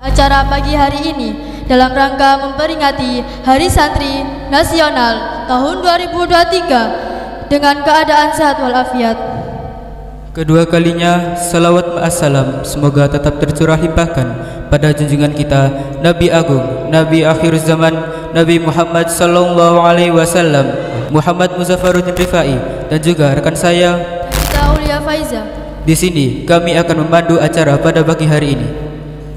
Acara pagi hari ini dalam rangka memperingati Hari Santri Nasional tahun 2023 dengan keadaan sehat walafiat. Kedua kalinya salawat ma'assalam semoga tetap tercurah limpahkan pada junjungan kita Nabi Agung, Nabi akhir zaman, Nabi Muhammad sallallahu alaihi wasallam, Muhammad Muzaffaruddin Rifai, dan juga rekan saya Aulia Faiza. Di sini kami akan memandu acara pada pagi hari ini.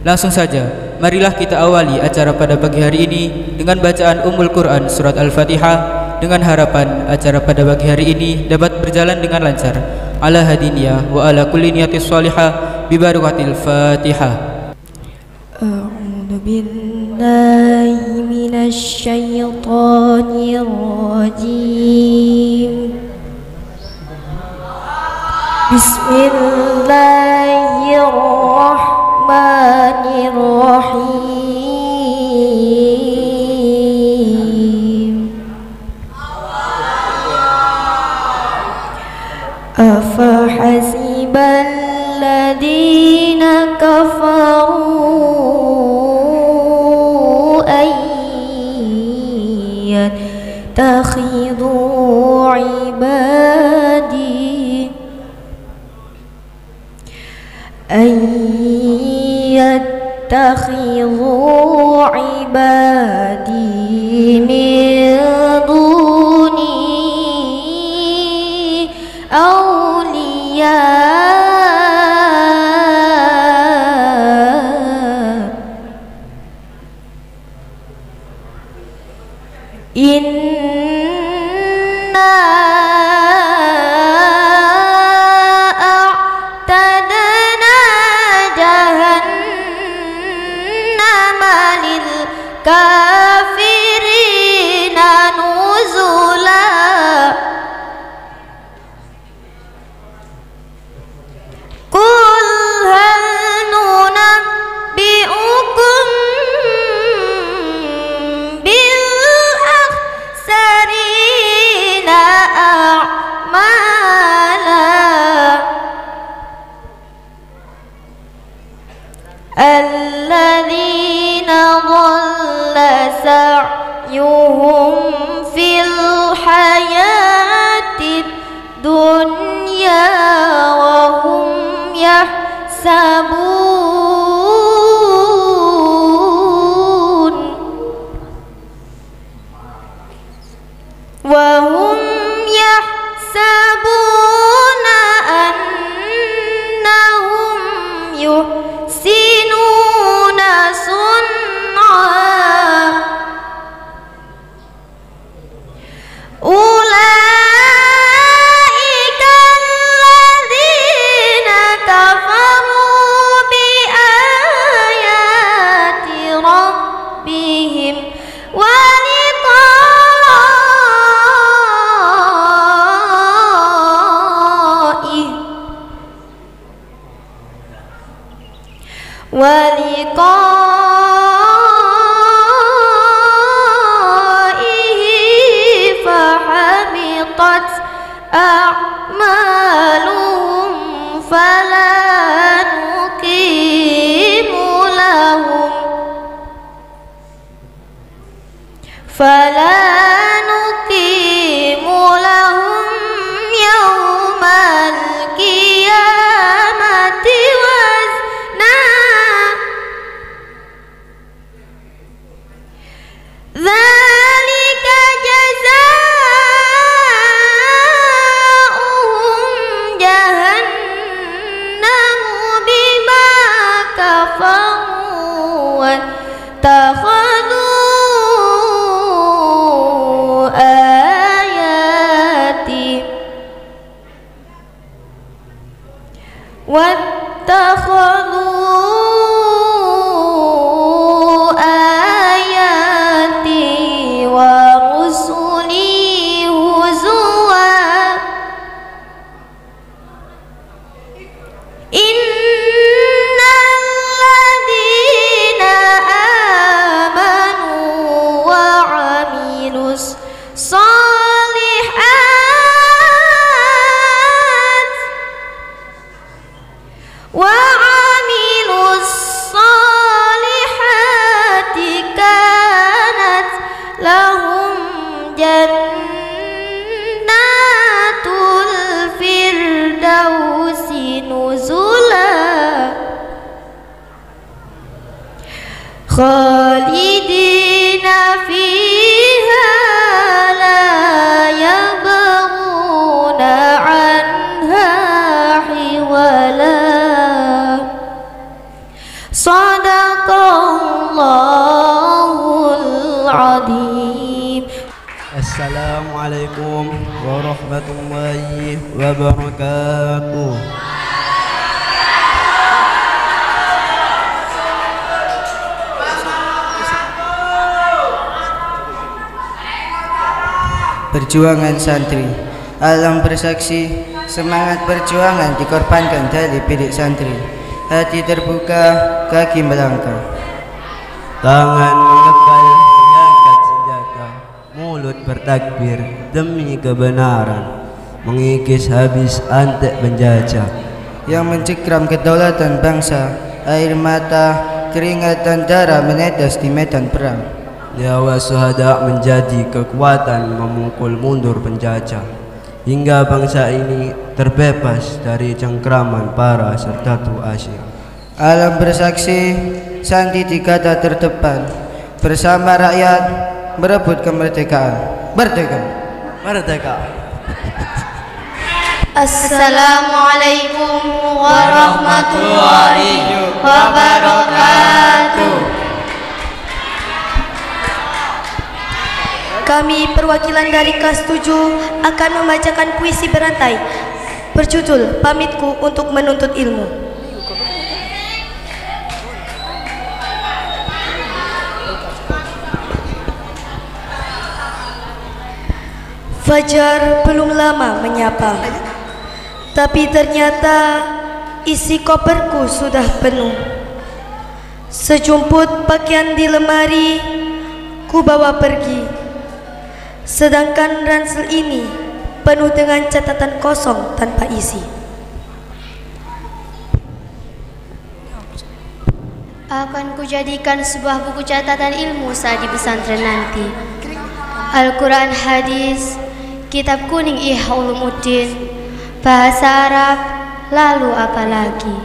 Langsung saja, marilah kita awali acara pada pagi hari ini dengan bacaan Ummul Quran surat Al-Fatihah, dengan harapan acara pada pagi hari ini dapat berjalan dengan lancar. Ala hadiniyah wa ala kulli niyatis salihah bi barakatil Fatihah. A'udzu billahi minasy syaithanir rajim. Bismillahirrahmanirrahim. Afahasibal ladina kafaru ayyattakhidhu ibadi min duni awliya inna kafirina nuzula. Qul hal nunabbi'ukum bil akhsarina a'mala alladzina dhalla sa'yuhum fil hayatid dunya wa hum yahsabuna annahum yuhsinuna sun'a. Ulaika alladzina kafaru bi ayati rabbihim wa liqa'ihi fahabitat a'maluhum fala nuqimu lahum yawmal qiyamati wazna. Dzalika jazaa'uhum jahannamu bima kafaru wattakhadhu ayati wa rusuli huzwa. Innal ladina amanu wa amilus salihat wa amilus jannatul firdausi nuzula khalidina fiha la yabghuna anha hiwala. Sadaqallahul azim. Assalamualaikum warahmatullahi wabarakatuh. Perjuangan santri. Alam bersaksi, semangat perjuangan dikorbankan dari bidik santri. Hati terbuka, kaki melangkah, Tangan mengepal mengangkat senjata, mulut bertakbir demi kebenaran, mengikis habis antek penjajah yang mencekram kedaulatan bangsa. Air mata, keringat dan darah menetes di medan perang. Nyawa syuhada menjadi kekuatan memukul mundur penjajah, hingga bangsa ini terbebas dari cengkraman para serdadu asing. Alam bersaksi, santri di garda terdepan, bersama rakyat merebut kemerdekaan. Merdeka! Merdeka! Assalamualaikum warahmatullahi wabarakatuh. Kami perwakilan dari kelas 7 akan membacakan puisi berantai berjudul Pamitku untuk Menuntut Ilmu. Fajar belum lama menyapa, tapi ternyata isi koperku sudah penuh. Sejumput pakaian di lemari ku bawa pergi, sedangkan ransel ini penuh dengan catatan kosong tanpa isi. Akan kujadikan sebuah buku catatan ilmu saat di pesantren nanti. Al-Quran, hadis, kitab kuning Ihya Ulumuddin, bahasa Arab, lalu apa lagi?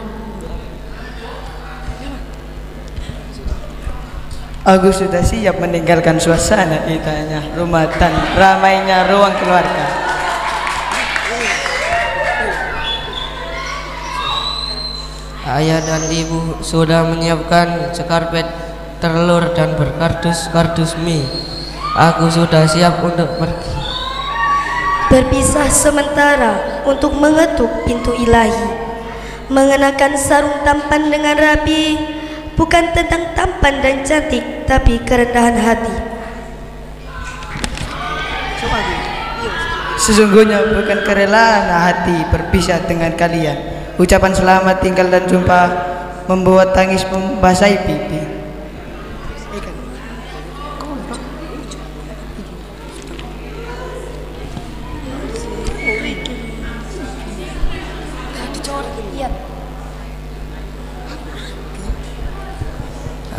Aku sudah siap meninggalkan suasana indahnya rumah dan ramainya ruang keluarga. Ayah dan ibu sudah menyiapkan sekarpet telur dan berkardus-kardus mie. Aku sudah siap untuk pergi. Berpisah sementara untuk mengetuk pintu ilahi. Mengenakan sarung tampan dengan rapi, bukan tentang tampan dan cantik, tapi kerendahan hati. Sesungguhnya bukan kerelaan hati berpisah dengan kalian. Ucapan selamat tinggal dan jumpa membuat tangis membasahi pipi.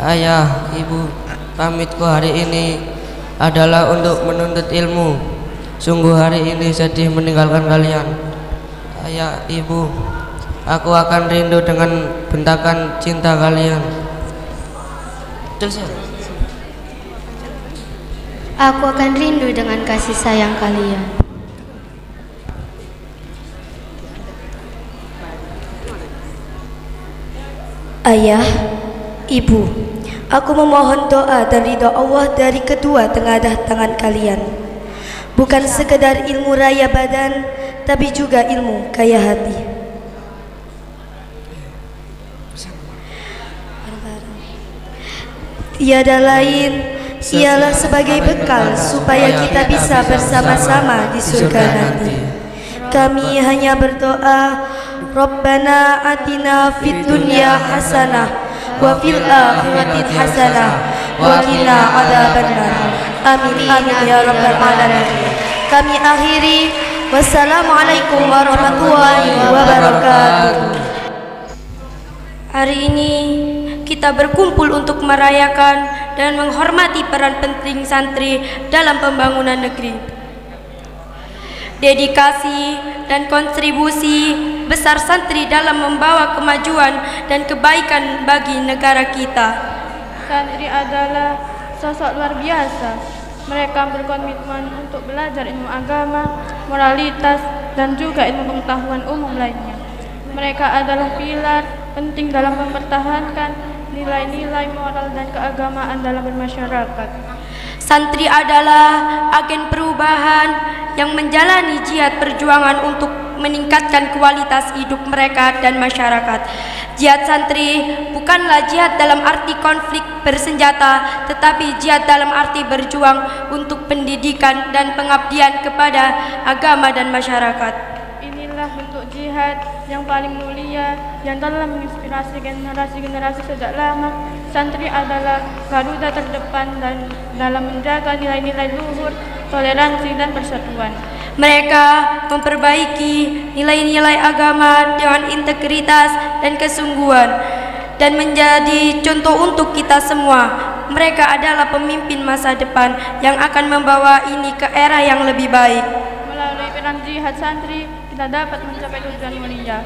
Ayah, ibu, pamitku hari ini adalah untuk menuntut ilmu. Sungguh hari ini sedih meninggalkan kalian. Ayah, ibu, aku akan rindu dengan bentakan cinta kalian. Aku akan rindu dengan kasih sayang kalian. Ayah, ibu, aku memohon doa dan ridha Allah dari kedua tengadah tangan kalian. Bukan sekedar ilmu raya badan, tapi juga ilmu kaya hati. Tiada lain ialah sebagai bekal supaya kita bisa bersama-sama di surga nanti. Kami hanya berdoa, Rabbana atina fid dunya hasanah wa fil akhirati hasanah wa qina adzabannar. Amin amin ya rabbal alamin. Kami akhiri, wassalamualaikum warahmatullahi wabarakatuh. Hari ini kita berkumpul untuk merayakan dan menghormati peran penting santri dalam pembangunan negeri. Dedikasi dan kontribusi besar santri dalam membawa kemajuan dan kebaikan bagi negara kita. Santri adalah sosok luar biasa. Mereka berkomitmen untuk belajar ilmu agama, moralitas, dan juga ilmu pengetahuan umum lainnya. Mereka adalah pilar penting dalam mempertahankan nilai-nilai moral dan keagamaan dalam bermasyarakat. Santri adalah agen perubahan yang menjalani jihad perjuangan untuk meningkatkan kualitas hidup mereka dan masyarakat. Jihad santri bukanlah jihad dalam arti konflik bersenjata, tetapi jihad dalam arti berjuang untuk pendidikan dan pengabdian kepada agama dan masyarakat. Inilah bentuk jihad yang paling mulia yang telah menginspirasi generasi-generasi sejak lama. Santri adalah garuda terdepan dan dalam menjaga nilai-nilai luhur, toleransi, dan persatuan. Mereka memperbaiki nilai-nilai agama dengan integritas dan kesungguhan dan menjadi contoh untuk kita semua. Mereka adalah pemimpin masa depan yang akan membawa ini ke era yang lebih baik. Melalui peran jihad santri, kita dapat mencapai tujuan mulia.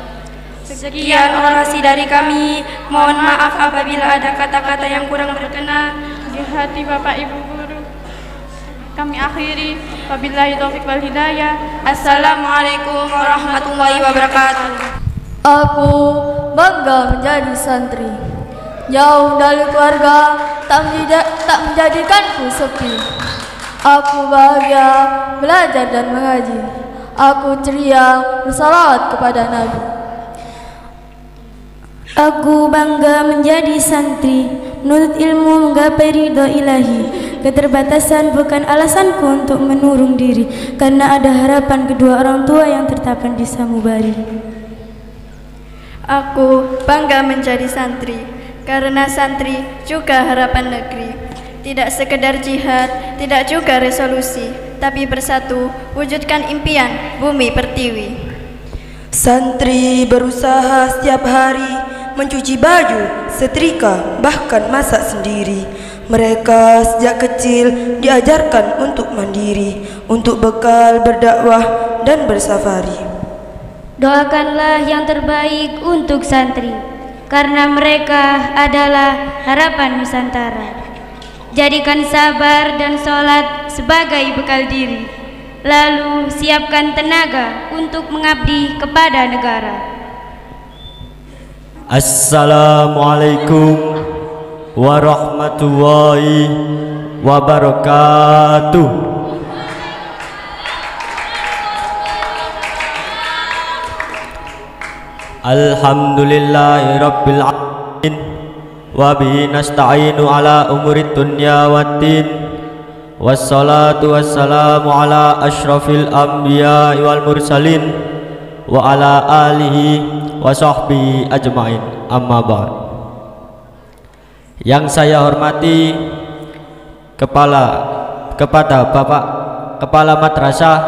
Sekian orasi dari kami. Mohon maaf apabila ada kata-kata yang kurang berkenan di hati Bapak Ibu guru. Kami akhiri, wabillahi taufik wal hidayah. Assalamualaikum warahmatullahi wabarakatuh. Aku bangga menjadi santri. Jauh dari keluarga tak menjadikanku sepi. Aku bahagia belajar dan mengaji. Aku ceria bersalawat kepada Nabi. Aku bangga menjadi santri, menuntut ilmu menggapai ridho ilahi. Keterbatasan bukan alasanku untuk menurung diri, karena ada harapan kedua orang tua yang tertapan di sanubari. Aku bangga menjadi santri, karena santri juga harapan negeri. Tidak sekedar jihad, tidak juga resolusi, tapi bersatu wujudkan impian bumi pertiwi. Santri berusaha setiap hari mencuci baju, setrika, bahkan masak sendiri. Mereka sejak kecil diajarkan untuk mandiri, untuk bekal berdakwah dan bersafari. Doakanlah yang terbaik untuk santri, karena mereka adalah harapan Nusantara. Jadikan sabar dan sholat sebagai bekal diri, lalu siapkan tenaga untuk mengabdi kepada negara. Assalamualaikum warahmatullahi wabarakatuh. Alhamdulillahi rabbil alamin, wa bihi nasta'inu ala umurid dunya waddin, wassalatu wassalamu ala asyrafil anbiya wal mursalin wa ala alihi wa sahbihi ajma'in, amma ba'd. Yang saya hormati kepada Bapak Kepala Madrasah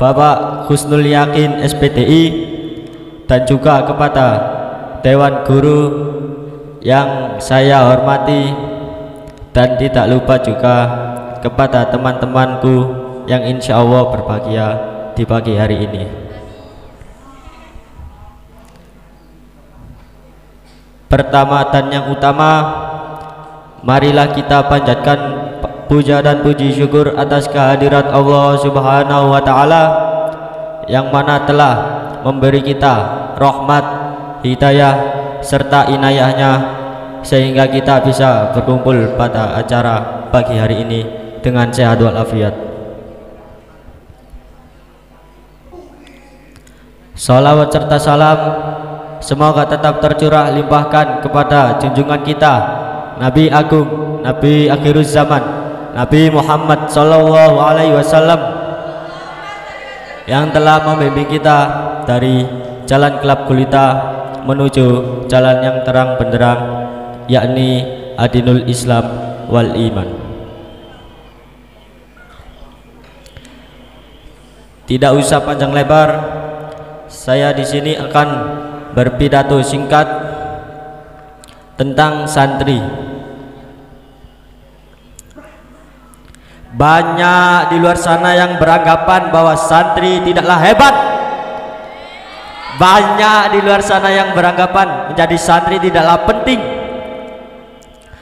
Bapak Husnul Yakin SPTI, dan juga kepada Dewan Guru yang saya hormati, dan tidak lupa juga kepada teman-temanku yang insya Allah berbahagia di pagi hari ini. Pertama dan yang utama, marilah kita panjatkan puja dan puji syukur atas kehadirat Allah Subhanahu wa Ta'ala, yang mana telah memberi kita rahmat, hidayah, serta inayahnya, sehingga kita bisa berkumpul pada acara pagi hari ini dengan sehat walafiat. Salawat serta salam semoga tetap tercurah limpahkan kepada junjungan kita, Nabi Agung, Nabi akhiruz zaman, Nabi Muhammad sallallahu alaihi wasallam, yang telah membimbing kita dari jalan gelap gulita menuju jalan yang terang benderang, yakni adinul Islam wal iman. Tidak usah panjang lebar, saya di sini akan berpidato singkat tentang santri. Banyak di luar sana yang beranggapan bahwa santri tidaklah hebat. Banyak di luar sana yang beranggapan menjadi santri tidaklah penting.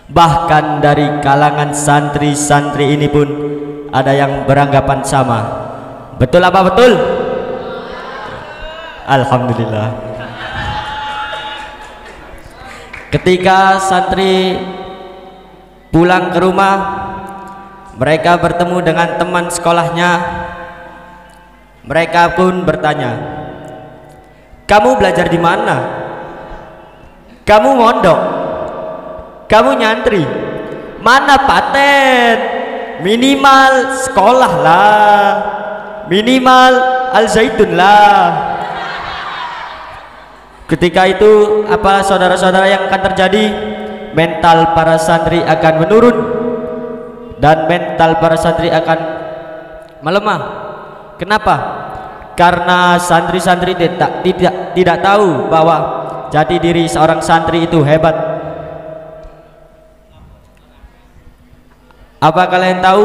Bahkan dari kalangan santri-santri ini pun ada yang beranggapan sama. Betul apa betul? Alhamdulillah. Ketika santri pulang ke rumah, mereka bertemu dengan teman sekolahnya. Mereka pun bertanya, "Kamu belajar di mana? Kamu mondok? Kamu nyantri? Mana paten? Minimal sekolah lah, minimal Al-Zaitun lah." Ketika itu apa saudara-saudara yang akan terjadi? Mental para santri akan menurun dan mental para santri akan melemah. Kenapa? Karena santri-santri tidak tahu bahwa jati diri seorang santri itu hebat. Apa kalian tahu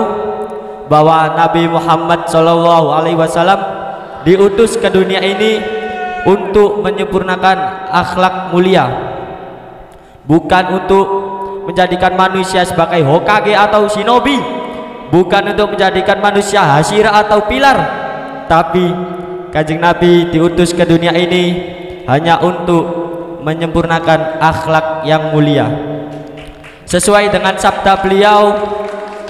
bahwa Nabi Muhammad SAW diutus ke dunia ini untuk menyempurnakan akhlak mulia, bukan untuk menjadikan manusia sebagai Hokage atau shinobi, bukan untuk menjadikan manusia Hashira atau pilar, tapi Kanjeng Nabi diutus ke dunia ini hanya untuk menyempurnakan akhlak yang mulia. Sesuai dengan sabda beliau,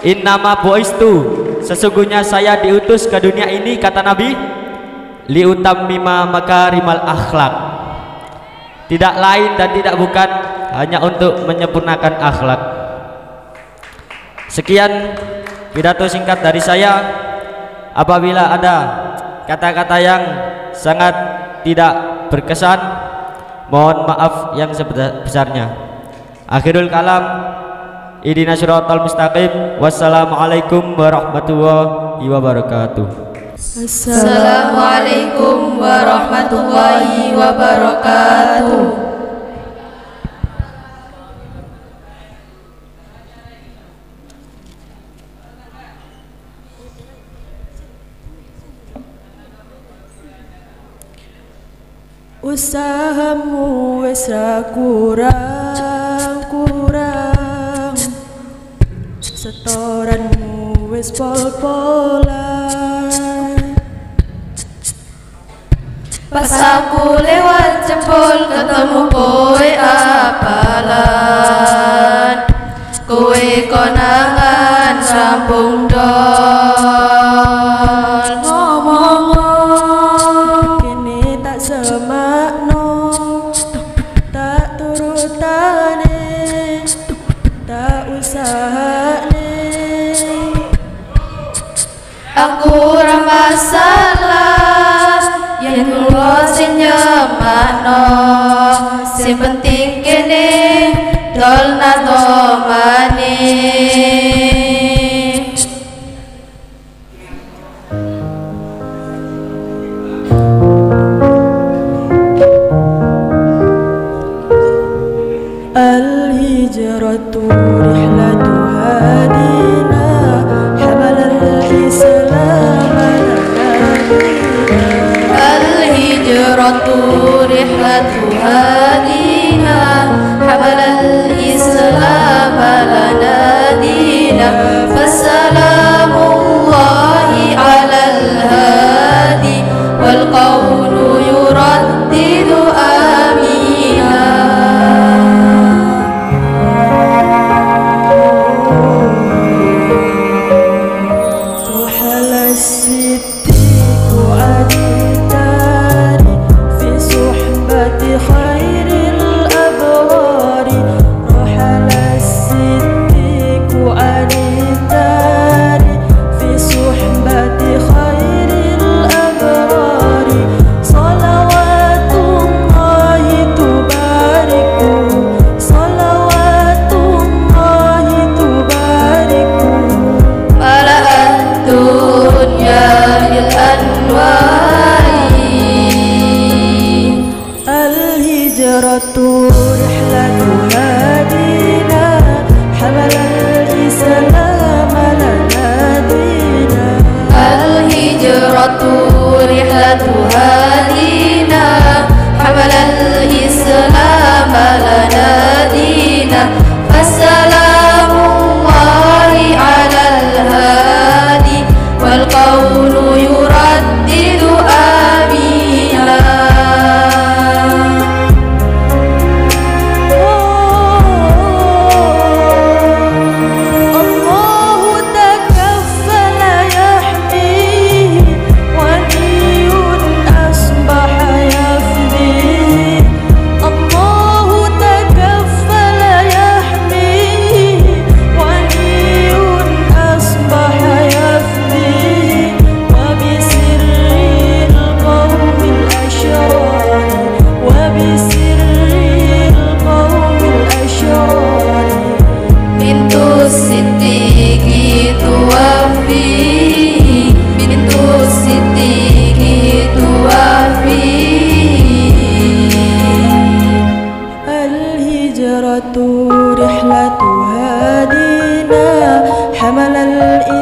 "Innama bu'istu," sesungguhnya saya diutus ke dunia ini, kata Nabi, "liutammima makarimal akhlak." Tidak lain dan tidak bukan, hanya untuk menyempurnakan akhlak. Sekian pidato singkat dari saya. Apabila ada kata-kata yang sangat tidak berkesan, mohon maaf yang sebesar-besarnya. Akhirul kalam, ihdinas siratal mustaqim. Wassalamualaikum warahmatullahi wabarakatuh. Assalamualaikum warahmatullahi wabarakatuh. Usahamu wis ra kurang-kurang, setoranmu wis pol-polan. Pas aku lewat jempol ketemu kowe apalan, kowe konangan rampung dol. Ngomong kini tak semakno, tak turutane, tak usahane. Aku ora masalah yen kula sing nyemakno, sing penting kene dol nato maning. Al-hijratu rihlatu hadina, hamalal islam Al-hijratu rihlatu hadina, hamalal islam lana dina. Fassalamullahi alal hadi, wal qawlu yuraddidu amina. Tuhal as-siddiqu aditani fi suhbati khairil abrari. Ruhal as-siddiqu aditani fi suhbati khairil abrari. Salawatullahi tubariku, salawatullahi tubariku. Mala'at dunya bil anwari. Al-hijratu rihlatu hadina, hamalal islam lana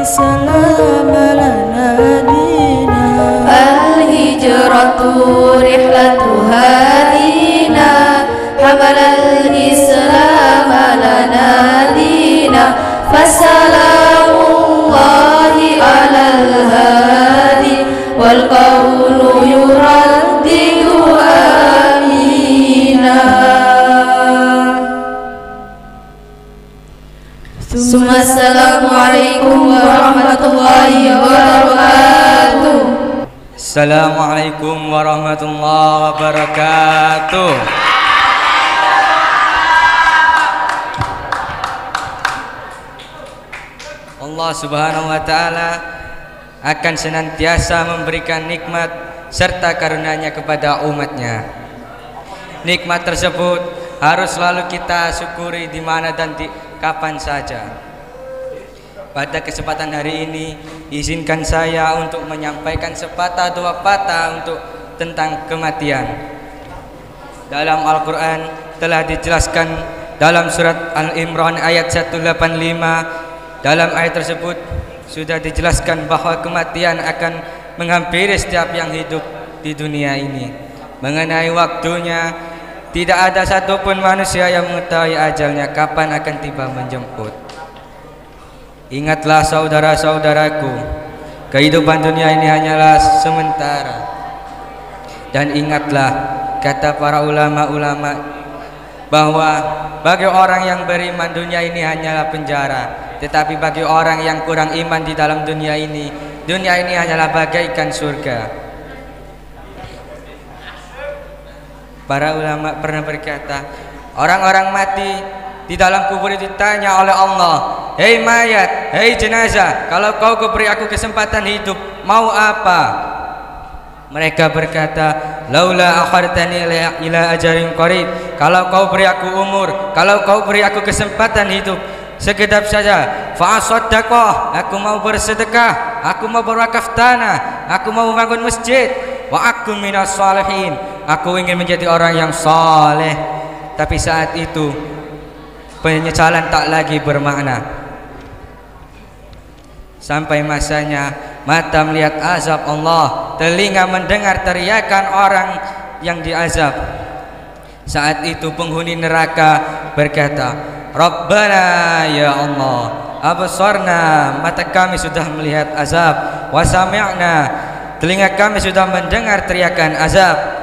الإسلام لنا دينا الهجرة رحلة هادينا حمل الإسلام لنا دينا فسلام الله على الهادي والقول يردد آمينا ثم السلام عليكم ورحمة الله وبركاته. Assalamualaikum warahmatullahi wabarakatuh. Allah Subhanahu wa taala akan senantiasa memberikan nikmat serta karunia-Nya kepada umatnya. Nikmat tersebut harus selalu kita syukuri di mana dan di kapan saja. Pada kesempatan hari ini, izinkan saya untuk menyampaikan sepatah dua patah untuk tentang kematian. Dalam Al-Quran telah dijelaskan dalam surat Al-Imran ayat 185. Dalam ayat tersebut sudah dijelaskan bahwa kematian akan menghampiri setiap yang hidup di dunia ini. Mengenai waktunya, tidak ada satupun manusia yang mengetahui ajalnya kapan akan tiba menjemput. Ingatlah saudara-saudaraku, kehidupan dunia ini hanyalah sementara. Dan ingatlah kata para ulama-ulama bahwa bagi orang yang beriman dunia ini hanyalah penjara, tetapi bagi orang yang kurang iman di dalam dunia ini hanyalah bagaikan surga. Para ulama pernah berkata, orang-orang mati di dalam kubur ditanya oleh Allah, hei mayat, hei jenazah, kalau kau beri aku kesempatan hidup, mau apa? Mereka berkata, laula akhartani ila ajalin qarib, kalau kau beri aku umur, kalau kau beri aku kesempatan hidup sekedap saja, fa'asaddaqah, aku mau bersedekah, aku mau berwakaf tanah, aku mau membangun masjid, wa aku minas salihin, aku ingin menjadi orang yang saleh. Tapi saat itu penyesalan tak lagi bermakna. Sampai masanya mata melihat azab Allah, telinga mendengar teriakan orang yang diazab. Saat itu penghuni neraka berkata, Rabbana ya Allah, absarna, mata kami sudah melihat azab, wa sami'na, telinga kami sudah mendengar teriakan azab.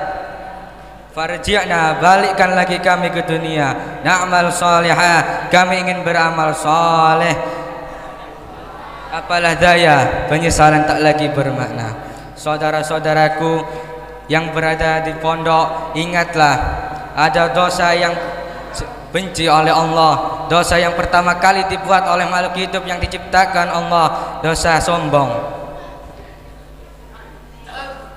Farji'na, balikkan lagi kami ke dunia, na'mal salihah, kami ingin beramal saleh. Apalah daya, penyesalan tak lagi bermakna. Saudara-saudaraku yang berada di pondok, ingatlah ada dosa yang benci oleh Allah. Dosa yang pertama kali dibuat oleh makhluk hidup yang diciptakan Allah, dosa sombong.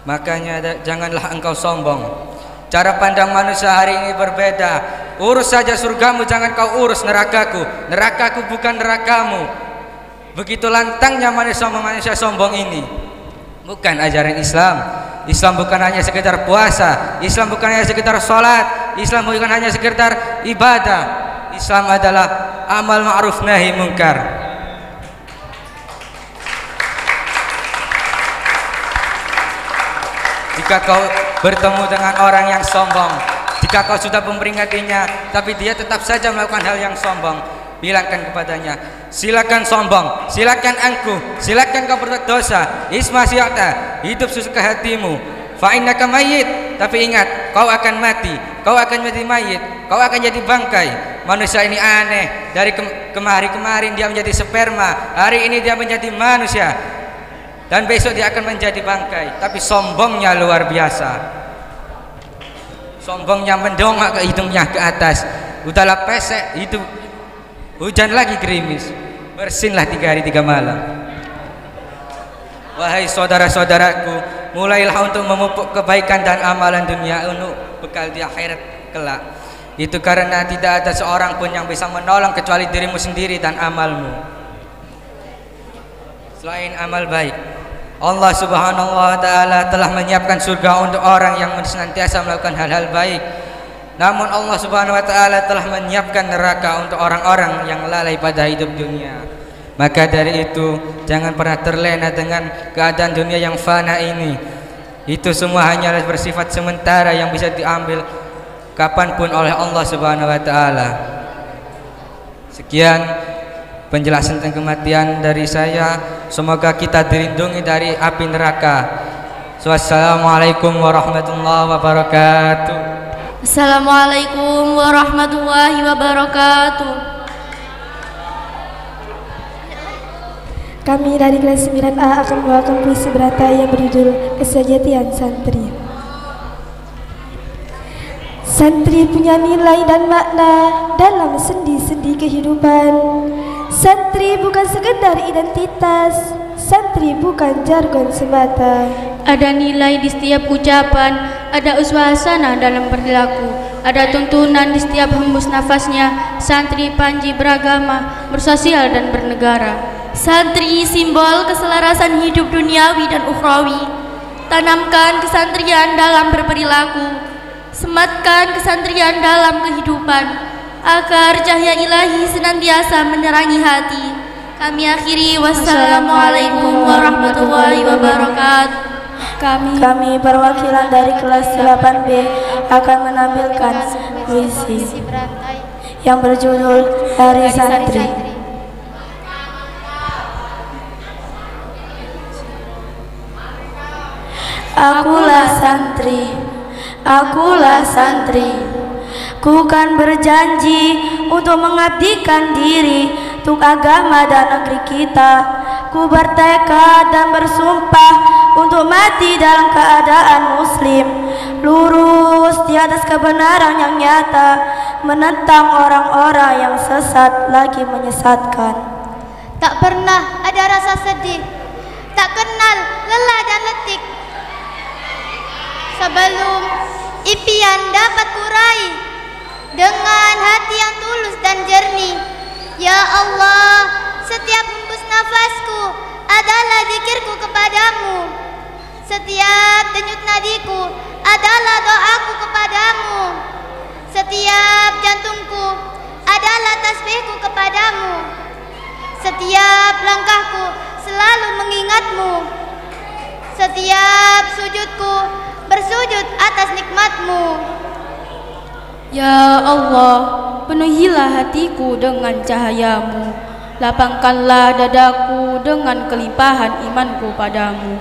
Makanya janganlah engkau sombong. Cara pandang manusia hari ini berbeda. Urus saja surgamu, jangan kau urus nerakaku. Nerakaku bukan nerakamu. Begitu lantangnya manusia sombong ini. Bukan ajaran Islam. Islam bukan hanya sekedar puasa, Islam bukan hanya sekedar sholat, Islam bukan hanya sekedar ibadah. Islam adalah amal ma'ruf nahi munkar. Jika kau bertemu dengan orang yang sombong, jika kau sudah memperingatinya tapi dia tetap saja melakukan hal yang sombong, bilangkan kepadanya, silakan sombong, silakan angkuh, silakan kau berbuat dosa, isma syi'ta, hidup sesuka hatimu, fa innaka mayyit, tapi ingat kau akan mati, kau akan menjadi mayit, kau akan jadi bangkai. Manusia ini aneh, dari kemarin dia menjadi sperma, hari ini dia menjadi manusia, dan besok dia akan menjadi bangkai. Tapi sombongnya luar biasa, sombongnya mendongak ke hidungnya ke atas. Udahlah pesek, itu hujan lagi gerimis, bersinlah 3 hari 3 malam. Wahai saudara-saudaraku, mulailah untuk memupuk kebaikan dan amalan dunia untuk bekal di akhirat kelak. Itu karena tidak ada seorang pun yang bisa menolong kecuali dirimu sendiri dan amalmu. Selain amal baik, Allah Subhanahu wa taala telah menyiapkan surga untuk orang yang senantiasa melakukan hal-hal baik. Namun Allah Subhanahu wa taala telah menyiapkan neraka untuk orang-orang yang lalai pada hidup dunia. Maka dari itu jangan pernah terlena dengan keadaan dunia yang fana ini. Itu semua hanyalah bersifat sementara yang bisa diambil kapanpun oleh Allah Subhanahu wa Ta'ala. Sekian penjelasan tentang kematian dari saya. Semoga kita dilindungi dari api neraka. Wassalamualaikum warahmatullahi wabarakatuh. Assalamualaikum warahmatullahi wabarakatuh. Kami dari kelas 9A akan membawakan puisi berata yang berjudul Kesejatian Santri. Santri punya nilai dan makna dalam sendi-sendi kehidupan. Santri bukan sekedar identitas, santri bukan jargon semata. Ada nilai di setiap ucapan, ada uswah hasanah dalam perilaku, ada tuntunan di setiap hembus nafasnya. Santri panji beragama, bersosial dan bernegara. Santri simbol keselarasan hidup duniawi dan ukhrawi. Tanamkan kesantrian dalam berperilaku, sematkan kesantrian dalam kehidupan, agar cahaya ilahi senantiasa menerangi hati. Kami akhiri, wassalamualaikum warahmatullahi wabarakatuh. Kami perwakilan dari kelas 8B akan menampilkan puisi yang berjudul Hari Santri. Akulah santri, akulah santri. Ku kan berjanji untuk mengabdikan diri untuk agama dan negeri kita. Ku bertekad dan bersumpah untuk mati dalam keadaan muslim, lurus di atas kebenaran yang nyata, menentang orang-orang yang sesat lagi menyesatkan. Tak pernah ada rasa sedih, tak kenal lelah dan letih. Sebelum impian dapat kurai dengan hati yang tulus dan jernih. Ya Allah, setiap hembus nafasku adalah zikirku kepadamu. Setiap denyut nadiku adalah doaku kepadamu. Setiap jantungku adalah tasbihku kepadamu. Setiap langkahku selalu mengingatmu. Setiap sujudku bersujud atas nikmatmu. Ya Allah, penuhilah hatiku dengan cahayamu, lapangkanlah dadaku dengan kelimpahan imanku padamu,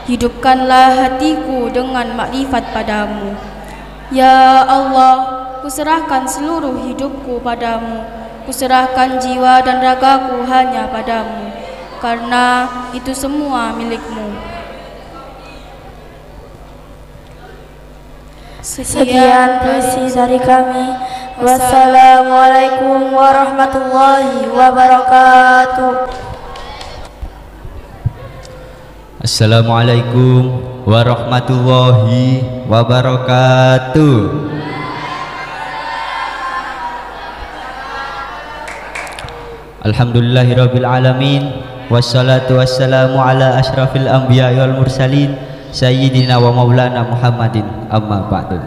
hidupkanlah hatiku dengan makrifat padamu. Ya Allah, kuserahkan seluruh hidupku padamu, kuserahkan jiwa dan ragaku hanya padamu, karena itu semua milikmu. Sekian puisi dari kami. Wassalamualaikum warahmatullahi wabarakatuh. Assalamualaikum warahmatullahi wabarakatuh. Alhamdulillahirabbil alamin, wassalatu wassalamu ala asyrafil anbiya'i wal mursalin Sayyidina wa maulana Muhammadin, amma ba'du.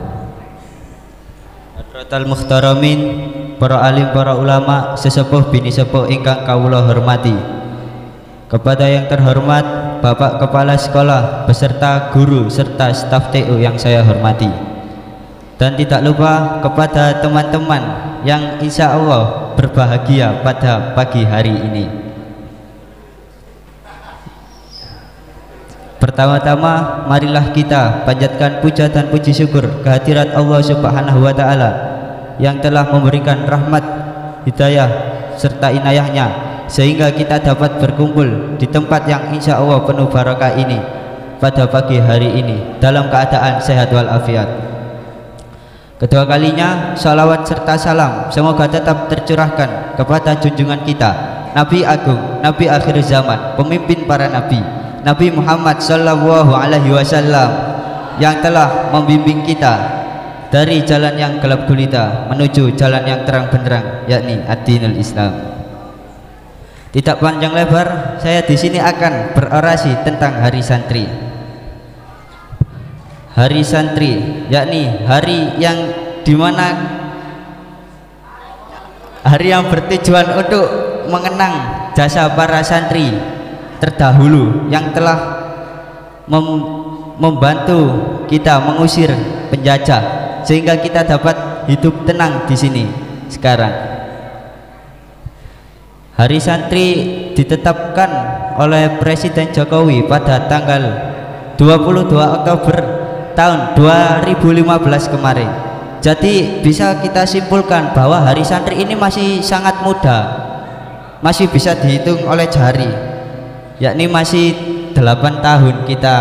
Hadratal mukhtaramin, para alim, para ulama, sesepuh bini sepuh ingkang kawula hormati. Kepada yang terhormat Bapak Kepala Sekolah beserta guru serta staf TU yang saya hormati. Dan tidak lupa kepada teman-teman yang insya Allah berbahagia pada pagi hari ini. Pertama-tama marilah kita panjatkan puja dan puji syukur kehadirat Allah Subhanahu wa Ta'ala yang telah memberikan rahmat, hidayah serta inayahnya sehingga kita dapat berkumpul di tempat yang insya Allah penuh barakah ini pada pagi hari ini dalam keadaan sehat walafiat. Kedua kalinya salawat serta salam semoga tetap tercurahkan kepada junjungan kita, Nabi Agung, Nabi akhir zaman, pemimpin para nabi, Nabi Muhammad sallallahu alaihi wasallam yang telah membimbing kita dari jalan yang gelap gulita menuju jalan yang terang benderang, yakni ad-dinul Islam. Tidak panjang lebar, saya di sini akan berorasi tentang hari santri. Hari santri, yakni hari yang dimana hari yang bertujuan untuk mengenang jasa para santri terdahulu yang telah membantu kita mengusir penjajah sehingga kita dapat hidup tenang di sini sekarang. Hari Santri ditetapkan oleh Presiden Jokowi pada tanggal 22 Oktober tahun 2015 kemarin. Jadi bisa kita simpulkan bahwa Hari Santri ini masih sangat muda, masih bisa dihitung oleh jari, yakni masih 8 tahun kita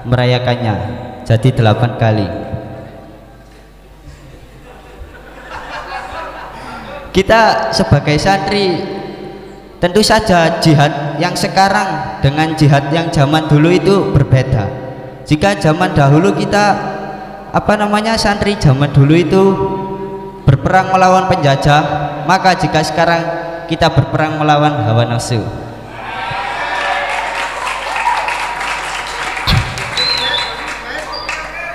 merayakannya, jadi 8 kali. Kita sebagai santri tentu saja jihad yang sekarang dengan jihad yang zaman dulu itu berbeda. Jika zaman dahulu kita santri zaman dulu itu berperang melawan penjajah, maka jika sekarang kita berperang melawan hawa nafsu.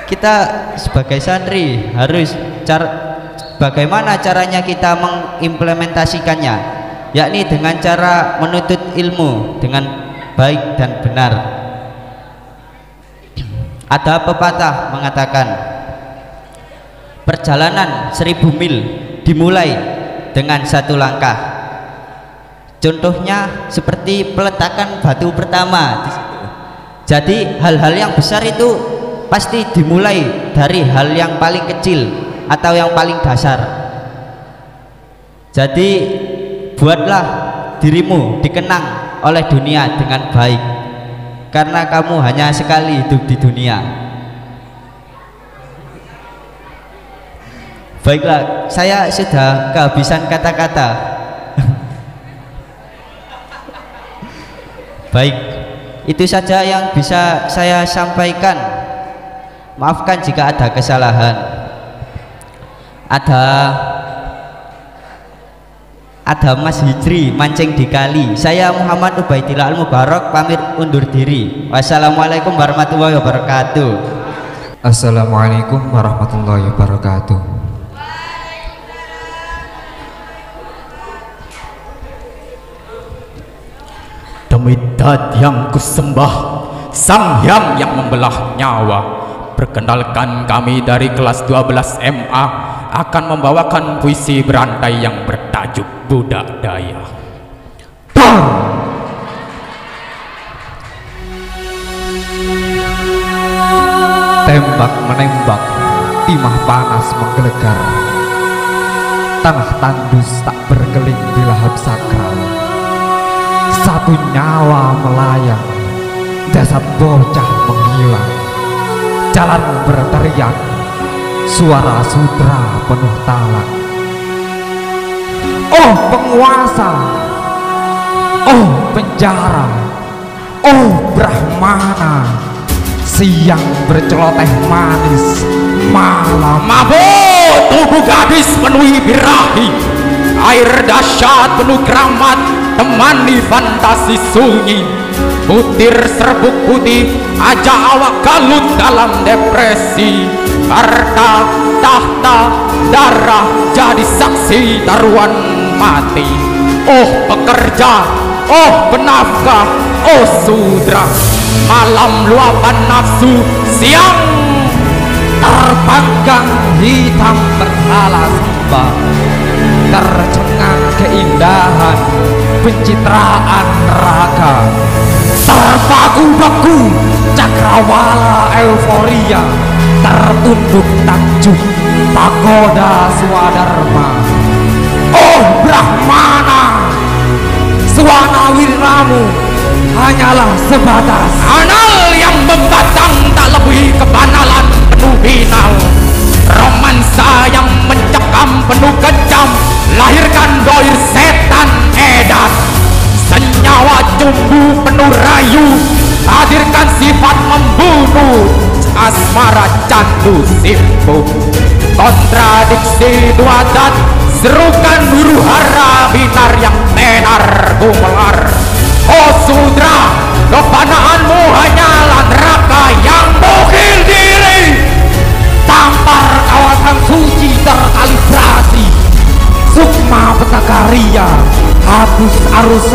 Kita sebagai santri harus bagaimana caranya kita mengimplementasikannya, yakni dengan cara menuntut ilmu dengan baik dan benar. Ada pepatah mengatakan, perjalanan 1000 mil dimulai dengan 1 langkah. Contohnya seperti peletakan batu pertama. Jadi hal-hal yang besar itu pasti dimulai dari hal yang paling kecil atau yang paling dasar. Jadi buatlah dirimu dikenang oleh dunia dengan baik, karena kamu hanya sekali hidup di dunia. Baiklah, saya sudah kehabisan kata-kata. Baik, itu saja yang bisa saya sampaikan. Maafkan jika ada kesalahan. Ada Mas Hijri mancing di kali. Saya Muhammad Ubaidillah Al-Mubarak pamit undur diri. Wassalamualaikum warahmatullahi wabarakatuh. Assalamualaikum warahmatullahi wabarakatuh. Demi dat yang kusembah, Sang Hyang yang membelah nyawa, perkenalkan kami dari kelas 12 MA akan membawakan puisi berantai yang bertajuk Budak Daya. Tembak menembak, timah panas menggelegar, tanah tandus tak berkeling di lahap sakral. Satu nyawa melayang, jasad bocah menghilang. Jalan berteriak, suara sutra penuh talang. Oh penguasa, oh penjara, oh Brahmana, siang berceloteh manis, malam mabuk tubuh gadis penuhi birahi, air dahsyat penuh keramat temani fantasi sunyi. Butir serbuk putih ajak awak kalut dalam depresi. Harta, tahta, darah jadi saksi taruhan mati. Oh pekerja, oh penafkah, oh sudra, malam luapan nafsu, siang terpanggang hitam berhala sembah, tercengang keindahan pencitraan neraka. Terpaku-paku cakrawala euforia, tertunduk takjub pagoda swadharma. Oh Brahmana, suwana wirnamu hanyalah sebatas anal yang membatang, tak lebih kebanalan penuh binal. Romansa yang mencekam penuh kejam, lahirkan doir setan edan. Senyawa cumbu penuh rayu, hadirkan sifat membunuh. Asmara candu simpuk, kontradiksi dua dat, serukan huru hara binar yang tenar gumelar. Oh sudra, kebanaanmu hanyalah neraka yang bokil diri. Tampar kawasan suci terkalibrasi, sukma petakaria, hapus arus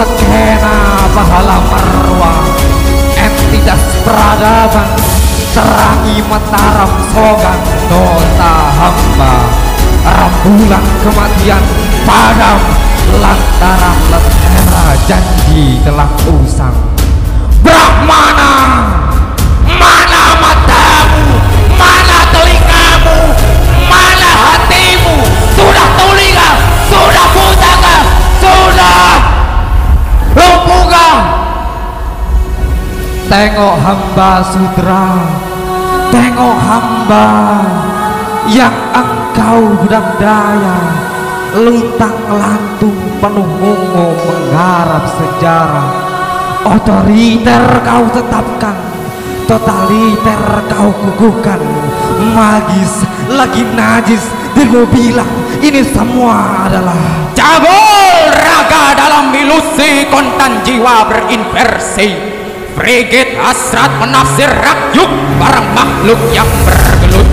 peradaban, terangi mataram sogan dosa hamba, rembulan kematian padam lantaran lentera janji telah usang. Brahmana, mana matamu, mana telingamu, mana hatimu? Sudah tuliga, sudah buta, sudah lumpuh. Tengok hamba Sudra, tengok hamba yang engkau budaya, luntang lantung penuh mungo mengharap sejarah. Otoriter kau tetapkan, totaliter kau kukuhkan, magis lagi najis, dirimu bilang ini semua adalah cabul raga dalam ilusi, kontan jiwa berinversi. Frigid hasrat menafsir rakyuk barang makhluk yang bergelut.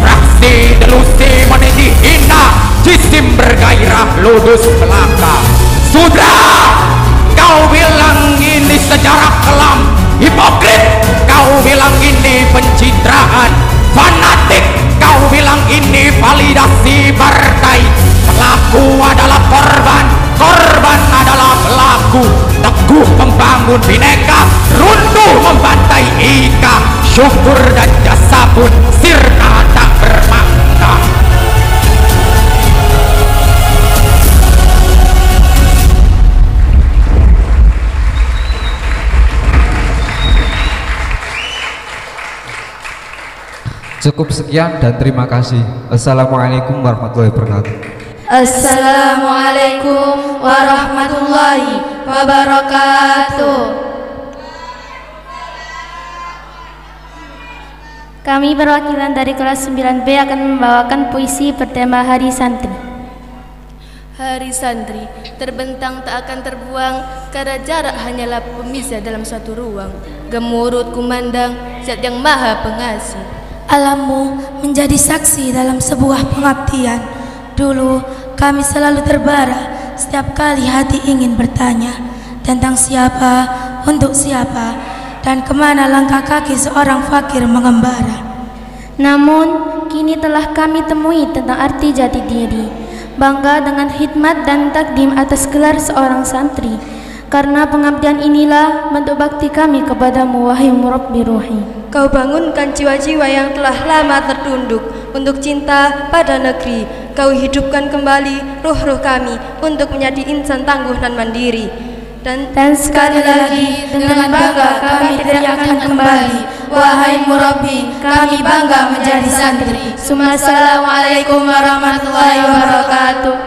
Fraksi delusi meninggi hina, jisim bergairah ludus belaka. Sudra, kau bilang ini sejarah kelam. Hipokrit, kau bilang ini pencitraan. Fanatik, kau bilang ini validasi partai. Pelaku adalah korban, korban adalah pelaku. Teguh membangun bineka, runtuh membantai ika. Syukur dan jasa pun sirna tak bermakna. Cukup sekian dan terima kasih. Assalamualaikum warahmatullahi wabarakatuh. Assalamualaikum warahmatullahi wabarakatuh. Kami perwakilan dari kelas 9B akan membawakan puisi bertema Hari Santri. Hari Santri terbentang tak akan terbuang, karena jarak hanyalah pemisah dalam suatu ruang. Gemurut kumandang Zat yang Maha Pengasih. Alammu menjadi saksi dalam sebuah pengabdian. Dulu kami selalu terbara, setiap kali hati ingin bertanya tentang siapa, untuk siapa, dan kemana langkah kaki seorang fakir mengembara. Namun kini telah kami temui tentang arti jati diri, bangga dengan khidmat dan takdim atas gelar seorang santri. Karena pengabdian inilah bentuk bakti kami kepadamu, wahai Murabbi Ruhi. Kau bangunkan jiwa-jiwa yang telah lama tertunduk untuk cinta pada negeri. Kau hidupkan kembali ruh-ruh kami untuk menjadi insan tangguh dan mandiri. Dan sekali lagi dengan bangga kami teriakkan kembali, wahai Murabbi, kami bangga menjadi santri. Assalamualaikum warahmatullahi wabarakatuh.